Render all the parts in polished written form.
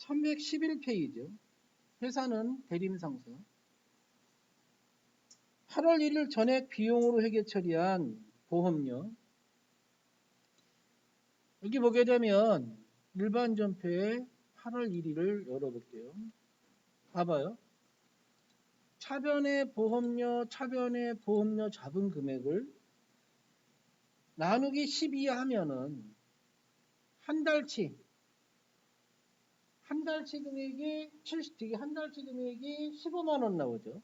311페이지. 회사는 대림상사. 8월 1일 전액 비용으로 회계 처리한 보험료. 여기 보게 되면 일반 전표에 8월 1일을 열어볼게요. 봐봐요. 차변의 보험료 잡은 금액을 나누기 12 하면은 한 달치 금액이 15만 원 나오죠.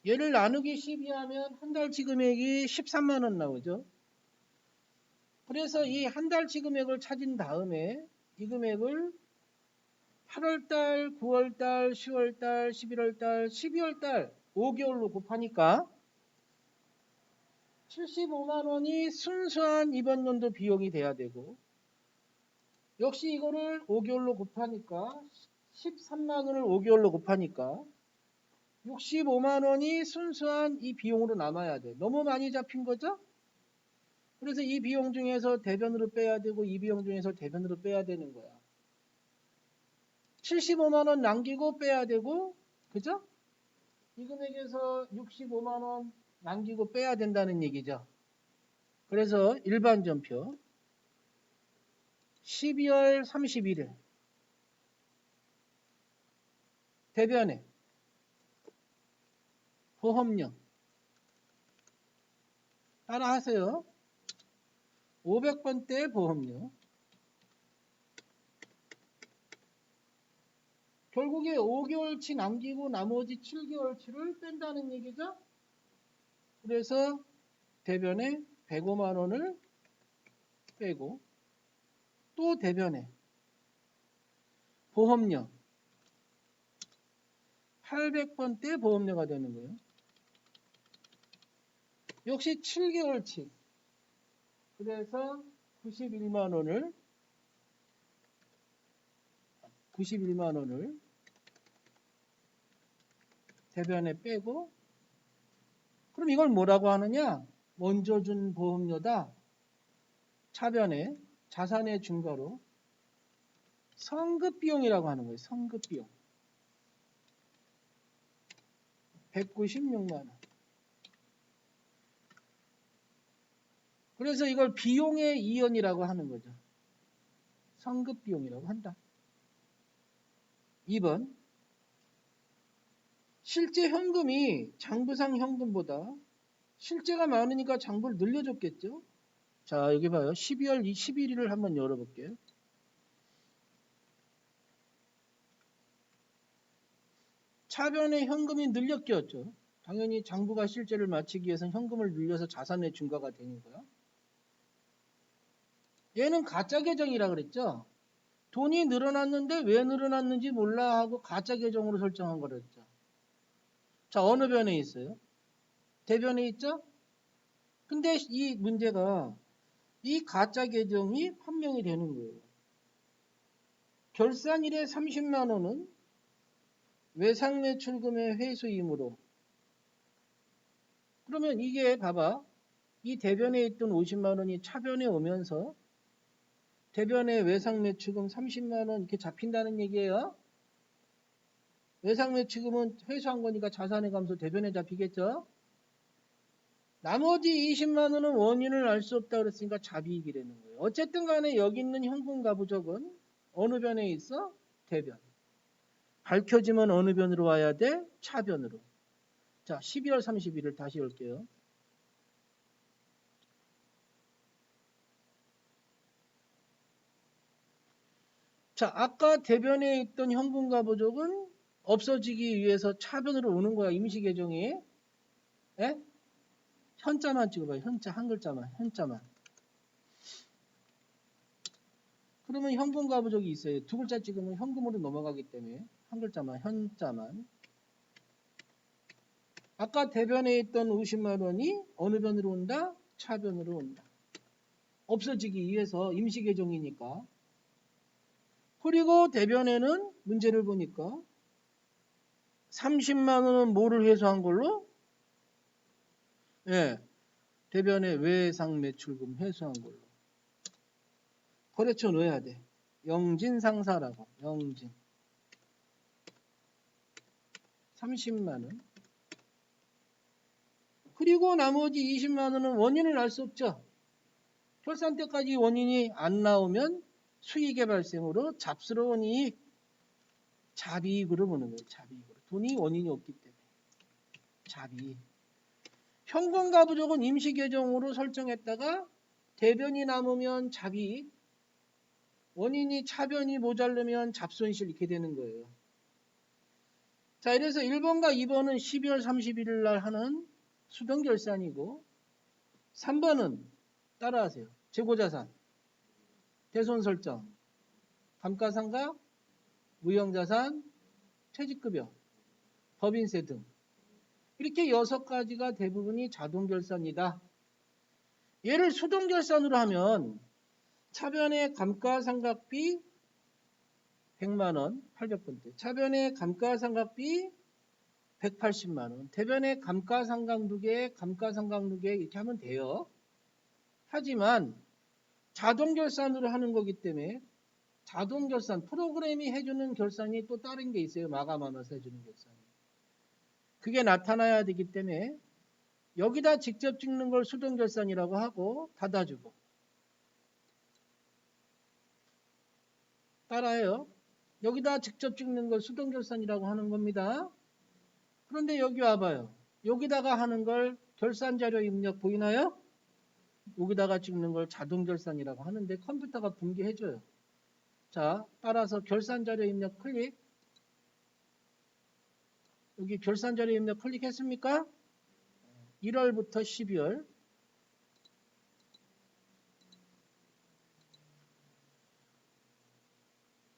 얘를 나누기 12 하면 한 달치 금액이 13만 원 나오죠. 그래서 이 한 달치 금액을 찾은 다음에 이 금액을 8월달, 9월달, 10월달, 11월달, 12월달 5개월로 곱하니까 75만 원이 순수한 이번 연도 비용이 돼야 되고, 역시 이거를 5개월로 곱하니까 13만 원을 5개월로 곱하니까 65만 원이 순수한 이 비용으로 남아야 돼. 너무 많이 잡힌 거죠? 그래서 이 비용 중에서 대변으로 빼야 되고 이 비용 중에서 대변으로 빼야 되는 거야. 75만 원 남기고 빼야 되고, 그죠? 이 금액에서 65만 원 남기고 빼야 된다는 얘기죠. 그래서 일반 전표 12월 31일 대변에 보험료 따라 하세요. 500번대 보험료. 결국에 5개월치 남기고 나머지 7개월치를 뺀다는 얘기죠. 그래서 대변에 105만 원을 빼고, 또 대변에 보험료 800번대 보험료가 되는 거예요. 역시 7개월치. 그래서 91만 원을 대변에 빼고, 그럼 이걸 뭐라고 하느냐? 먼저 준 보험료다. 차변에 자산의 증가로 성급비용이라고 하는 거예요. 성급비용. 196만 원. 그래서 이걸 비용의 이연이라고 하는 거죠. 성급비용이라고 한다. 2번. 실제 현금이 장부상 현금보다 실제가 많으니까 장부를 늘려줬겠죠. 자, 여기 봐요. 12월 11일을 한번 열어볼게요. 차변에 현금이 늘려 끼었죠. 당연히 장부가 실제를 마치기 위해서 현금을 늘려서 자산의 증가가 되는 거야. 얘는 가짜 계정이라 그랬죠. 돈이 늘어났는데 왜 늘어났는지 몰라 하고 가짜 계정으로 설정한 거랬죠. 자, 어느 변에 있어요? 대변에 있죠? 근데 이 문제가 이 가짜 계정이 판명이 되는 거예요. 결산일에 30만 원은 외상매출금의 회수이므로, 그러면 이게 봐봐. 이 대변에 있던 50만 원이 차변에 오면서 대변에 외상매출금 30만 원 이렇게 잡힌다는 얘기예요. 외상매출금은 회수한 거니까 자산의 감소 대변에 잡히겠죠. 나머지 20만 원은 원인을 알 수 없다 그랬으니까 잡이익이라는 거예요. 어쨌든 간에 여기 있는 현금가부적은 어느 변에 있어? 대변. 밝혀지면 어느 변으로 와야 돼? 차변으로. 자, 12월 31일 다시 올게요. 자, 아까 대변에 있던 현금가부적은 없어지기 위해서 차변으로 오는 거야. 임시계정이. 예? 현자만 찍어봐요. 현자 한 글자만. 현자만. 그러면 현금가부적이 있어요. 두 글자 찍으면 현금으로 넘어가기 때문에 한 글자만. 현자만. 아까 대변에 있던 50만 원이 어느 변으로 온다? 차변으로 온다. 없어지기 위해서 임시계정이니까. 그리고 대변에는 문제를 보니까 30만 원은 뭐를 회수한 걸로? 예, 대변에 외상매출금 회수한 걸로. 거래처 넣어야 돼. 영진 상사라고. 영진 30만원. 그리고 나머지 20만원은 원인을 알 수 없죠. 결산 때까지 원인이 안 나오면 수익의 발생으로 잡스러운 이익, 잡이익으로 보는 거예요. 잡이익으로. 돈이 원인이 없기 때문에. 잡이익. 현금과 부족은 임시 계정으로 설정했다가 대변이 남으면 잡이익, 원인이 차변이 모자르면 잡손실 이렇게 되는 거예요. 자, 이래서 1번과 2번은 12월 31일 날 하는 수동결산이고 3번은 따라하세요. 재고자산, 대손설정, 감가상각, 무형자산, 퇴직급여, 법인세 등 이렇게 6가지가 대부분이 자동결산이다. 얘를 수동결산으로 하면 차변의 감가상각비 100만원 800번대, 차변의 감가상각비 180만원, 대변의 감가상각 누계, 감가상각 누계 이렇게 하면 돼요. 하지만 자동결산으로 하는 거기 때문에 자동결산, 프로그램이 해주는 결산이 또 다른 게 있어요. 마감하면서 해주는 결산이. 그게 나타나야 되기 때문에 여기다 직접 찍는 걸 수동결산이라고 하고 닫아주고. 따라해요. 여기다 직접 찍는 걸 수동결산이라고 하는 겁니다. 그런데 여기 와봐요. 여기다가 하는 걸 결산자료 입력 보이나요? 여기다가 찍는 걸 자동결산이라고 하는데 컴퓨터가 분개해줘요. 자, 따라서 결산자료 입력 클릭. 여기 결산자료 입력 클릭했습니까? 1월부터 12월.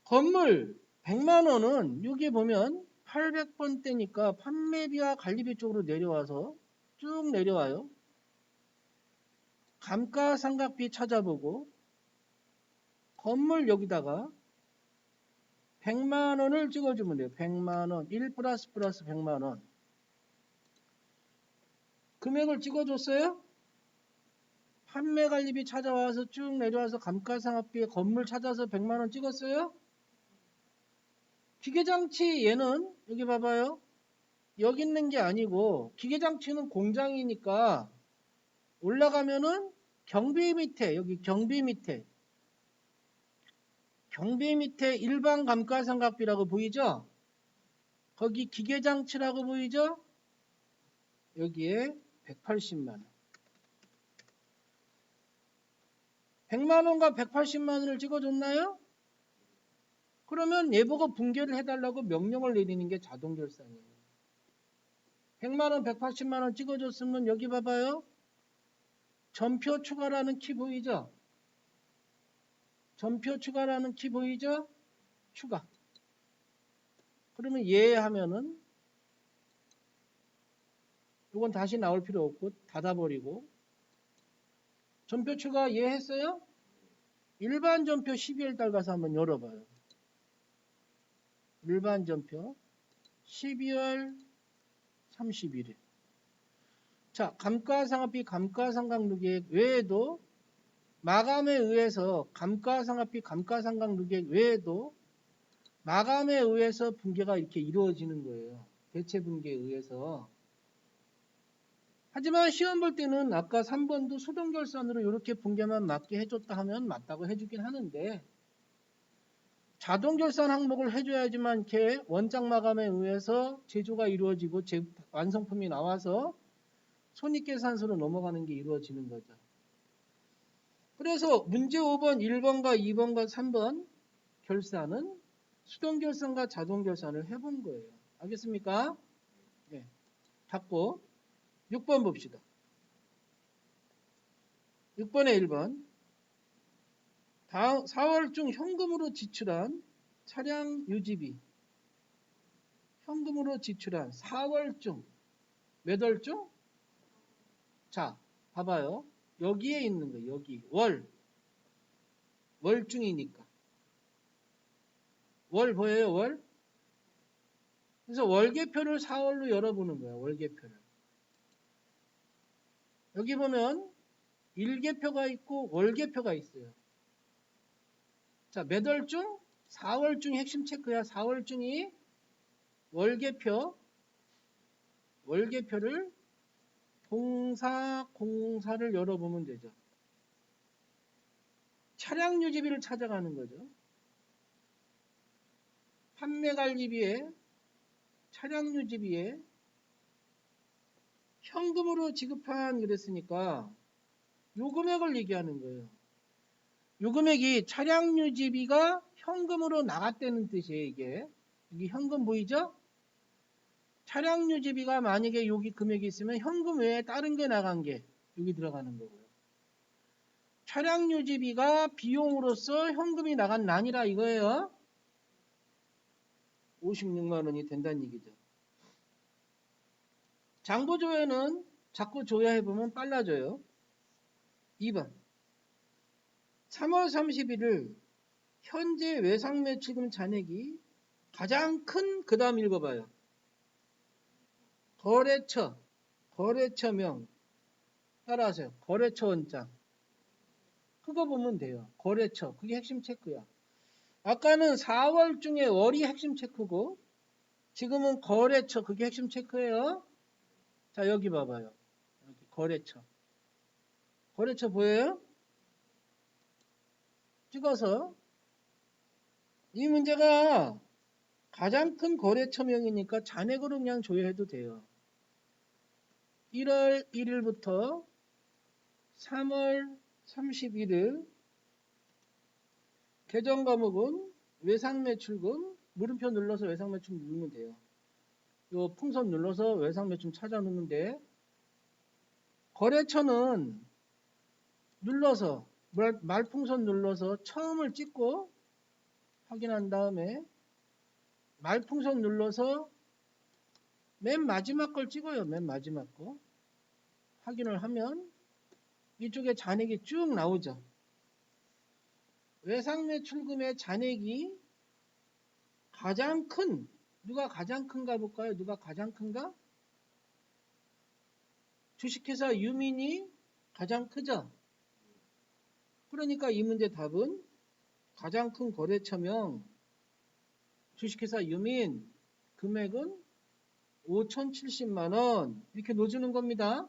건물 100만원은 여기 보면 800번대니까 판매비와 관리비 쪽으로 내려와서 쭉 내려와요. 감가상각비 찾아보고 건물 여기다가 100만원을 찍어주면 돼요. 100만원 1 플러스 100만원 금액을 찍어줬어요. 판매관리비 찾아와서 쭉 내려와서 감가상각비에 건물 찾아서 100만원 찍었어요. 기계장치 얘는 여기 봐봐요. 여기 있는 게 아니고 기계장치는 공장이니까 올라가면은 경비 밑에, 여기 경비 밑에 일반 감가상각비라고 보이죠? 거기 기계장치라고 보이죠? 여기에 180만원. 100만원과 180만원을 찍어줬나요? 그러면 얘보고 분개를 해달라고 명령을 내리는 게 자동결산이에요. 100만원, 180만원 찍어줬으면 여기 봐봐요. 전표 추가라는 키 보이죠? 전표 추가라는 키 보이죠? 추가. 그러면 얘 하면은 이건 다시 나올 필요 없고 닫아버리고 전표 추가 얘 했어요? 일반 전표 12월 달 가서 한번 열어봐요. 일반 전표 12월 31일. 자, 감가상각비, 감가상각누계액 외에도 마감에 의해서 감가상각비, 감가상각누계액 외에도 마감에 의해서 분개가 이렇게 이루어지는 거예요. 대체 분개에 의해서. 하지만 시험 볼 때는 아까 3번도 수동결산으로 이렇게 분개만 맞게 해줬다 하면 맞다고 해주긴 하는데 자동결산 항목을 해줘야지만 이렇게 원작 마감에 의해서 제조가 이루어지고 완성품이 나와서 손익계산서로 넘어가는 게 이루어지는 거죠. 그래서 문제 5번, 1번과 2번과 3번 결산은 수동결산과 자동결산을 해본 거예요. 알겠습니까? 네. 닫고 6번 봅시다. 6번에 1번. 다음 4월 중 현금으로 지출한 차량 유지비. 현금으로 지출한 4월 중. 몇 월 중? 자, 봐봐요. 여기에 있는 거, 여기. 월중이니까. 월 보여요, 월? 그래서 월계표를 4월로 열어보는 거야, 월계표를. 여기 보면 일계표가 있고 월계표가 있어요. 자, 몇 월중? 4월중 핵심 체크야. 4월중이 월계표를 공사를 열어보면 되죠. 차량 유지비를 찾아가는 거죠. 판매 관리비에 차량 유지비에 현금으로 지급한 그랬으니까 요 금액을 얘기하는 거예요. 요 금액이 차량 유지비가 현금으로 나갔다는 뜻이에요. 이게 현금 보이죠? 차량 유지비가 만약에 여기 금액이 있으면 현금 외에 다른 게 나간 게 여기 들어가는 거고요. 차량 유지비가 비용으로서 현금이 나간 난이라 이거예요. 56만 원이 된다는 얘기죠. 장부 조회는 자꾸 조회해보면 빨라져요. 2번 3월 31일 현재 외상 매출금 잔액이 가장 큰 그 다음 읽어봐요. 거래처명 따라하세요. 거래처 원장 그거 보면 돼요. 거래처 그게 핵심 체크야. 아까는 4월 중에 월이 핵심 체크고 지금은 거래처 그게 핵심 체크예요. 자 여기 봐봐요. 여기 거래처 보여요? 찍어서 이 문제가 가장 큰 거래처명이니까 잔액으로 그냥 조회해도 돼요. 1월 1일부터 3월 31일 계정 과목은 외상매출금 물음표 눌러서 외상매출 누르면 돼요. 요 풍선 눌러서 외상매출 찾아 놓는데 거래처는 눌러서 말풍선 눌러서 처음을 찍고 확인한 다음에 말풍선 눌러서 맨 마지막 걸 찍어요. 맨 마지막 거 확인을 하면 이쪽에 잔액이 쭉 나오죠. 외상매출금의 잔액이 가장 큰 누가 가장 큰가 볼까요? 누가 가장 큰가? 주식회사 유민이 가장 크죠. 그러니까 이 문제 답은 가장 큰 거래처명 주식회사 유민 금액은 5,070만원 이렇게 놓주는 겁니다.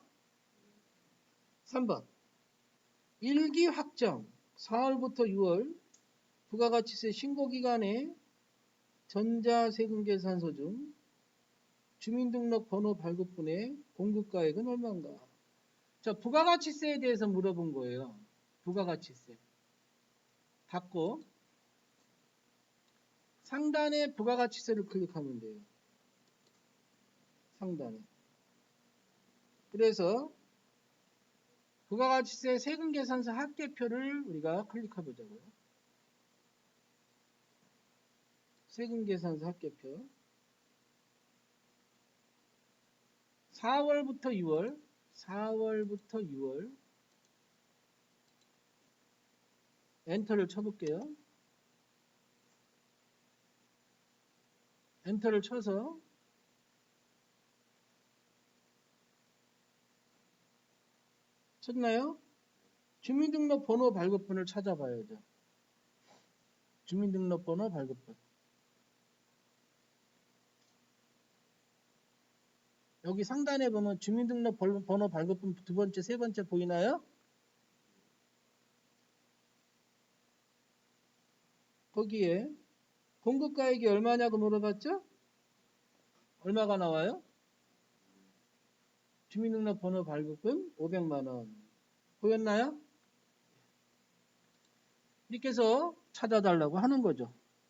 3번 일기 확정 4월부터 6월 부가가치세 신고기간에 전자세금계산서 중 주민등록번호 발급분의 공급가액은 얼마인가? 자, 부가가치세에 대해서 물어본 거예요. 부가가치세 닫고 상단에 부가가치세를 클릭하면 돼요. 상단에. 그래서 부가가치세 세금계산서 합계표를 우리가 클릭해 보자고요. 세금계산서 합계표 4월부터 6월 엔터를 쳐볼게요. 엔터를 쳐서 쳤나요? 주민등록번호 발급분을 찾아봐야죠. 주민등록번호 발급분. 여기 상단에 보면 주민등록번호 발급분 두 번째, 세 번째 보이나요? 거기에 공급가액이 얼마냐고 물어봤죠? 얼마가 나와요? 주민등록번호 발급분 500만원. 보였나요? 이렇게 해서 찾아달라고 하는 거죠.